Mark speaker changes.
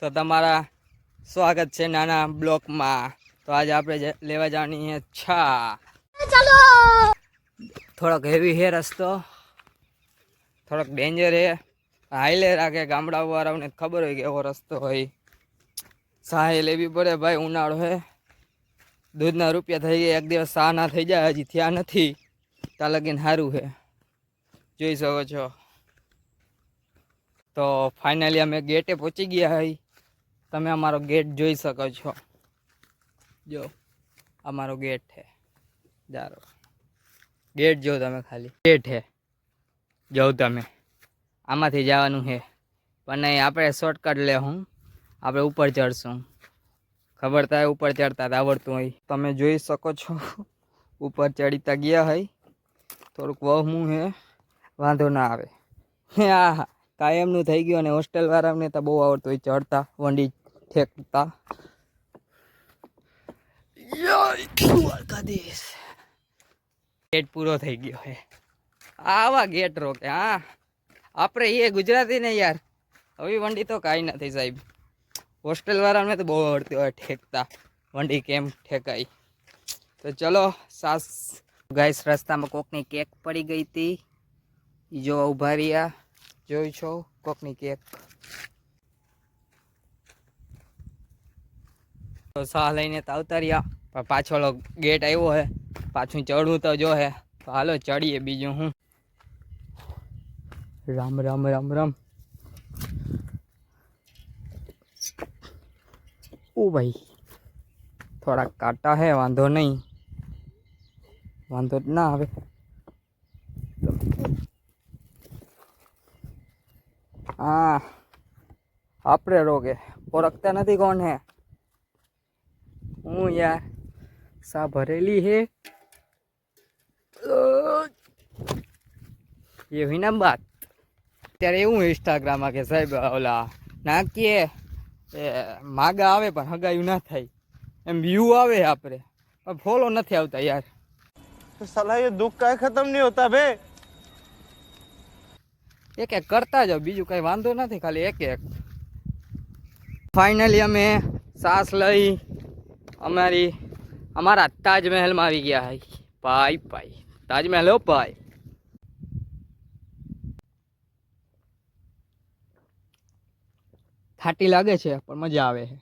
Speaker 1: તો તમારા સ્વાગત છે નાના બ્લોકમાં। તો આજે આપણે લેવા જવાની છે છા। ચાલો। થોડોક હેવી હે રસ્તો, થોડોક ડેન્જર હે, હાઈલે રાખે। ગામડા વાળાઓને ખબર હોય કે એવો રસ્તો હોય, સાહે લેવી પડે ભાઈ। ઉનાળો હે, દૂધના રૂપિયા થઈ ગયા, એક દિવસ સા ના થઈ જાય, હજી થયા નથી ત્યાં લગીને સારું છે, જોઈ શકો છો। તો ફાઇનલી અમે ગેટે પહોંચી ગયા હઈ। તમે અમારો ગેટ જોઈ શકો છો, જો અમારો ગેટ છે, જારો ગેટ જો તમે, ખાલી ગેટ છે, જો તમે આમાંથી જવાનું છે। પણ નહીં, આપણે શોર્ટકટ લે, હું આપણે ઉપર ચડશું। ખબર થાય ઉપર ચડતા આવડતું હોય, તમે જોઈ શકો છો। ઉપર ચડીતા ગયા હોય, થોડુંક વહમું હે, વાંધો ના આવે। હા હા, કાયમનું થઈ ગયું। અને હોસ્ટેલ વાળાને તો બહુ આવડતું હોય ચડતા, વંડી ઠેકતા। ગેટ પૂરો થઈ ગયો છે, આવા ગેટ રોકે। હા, આપણે એ ગુજરાતી ને યાર, હવે વંડી તો કાંઈ નથી સાહેબ। હોસ્ટેલ વાળાને તો બહુ આવડતી હોય ઠેકતા, વંડી કેમ ઠેકાય। તો ચલો સાસ ગાઈસ, રસ્તામાં કોકની કેક પડી ગઈ હતી, જો ઉભા રહ્યા, જોઈ છો કોકની કેક। તો સાહ લઈને તો આવતા રહ્યા, પણ પાછળ ગેટ આવ્યો હે, પાછું ચડવું તો જો હે। તો હાલો ચડીએ, બીજું હું। રામ રામ રામ રામ। ઓ ભાઈ, થોડાક કાંટા હે, વાંધો નહીં, વાંધો જ ના આવે। હા, આપણે રોકે, ઓળખતા નથી કોણ હે। હું યાર, સા ભરેલી હે એ વિના બાત। અત્યારે એવું ઇન્સ્ટાગ્રામમાં કે સાહેબ ઓલા નાખીએ એ માગા આવે પણ હગાયું ના થાય, એમ વ્યૂ આવે આપણે, પણ ફોલો નથી આવતા યાર।
Speaker 2: तो साला ये दुख का खत्म नहीं होता बे।
Speaker 1: એક એક કરતા જાઓ, બીજું કઈ વાંધો નથી, ખાલી એક એક। ફાઇનલી અમે સાસ લઈ અમારા તાજમહેલમાં આવી ગયા હઈ ભાઈ। ભાઈ તાજમહેલ હો ભાઈ, થાટી લાગે છે પણ મજા આવે છે।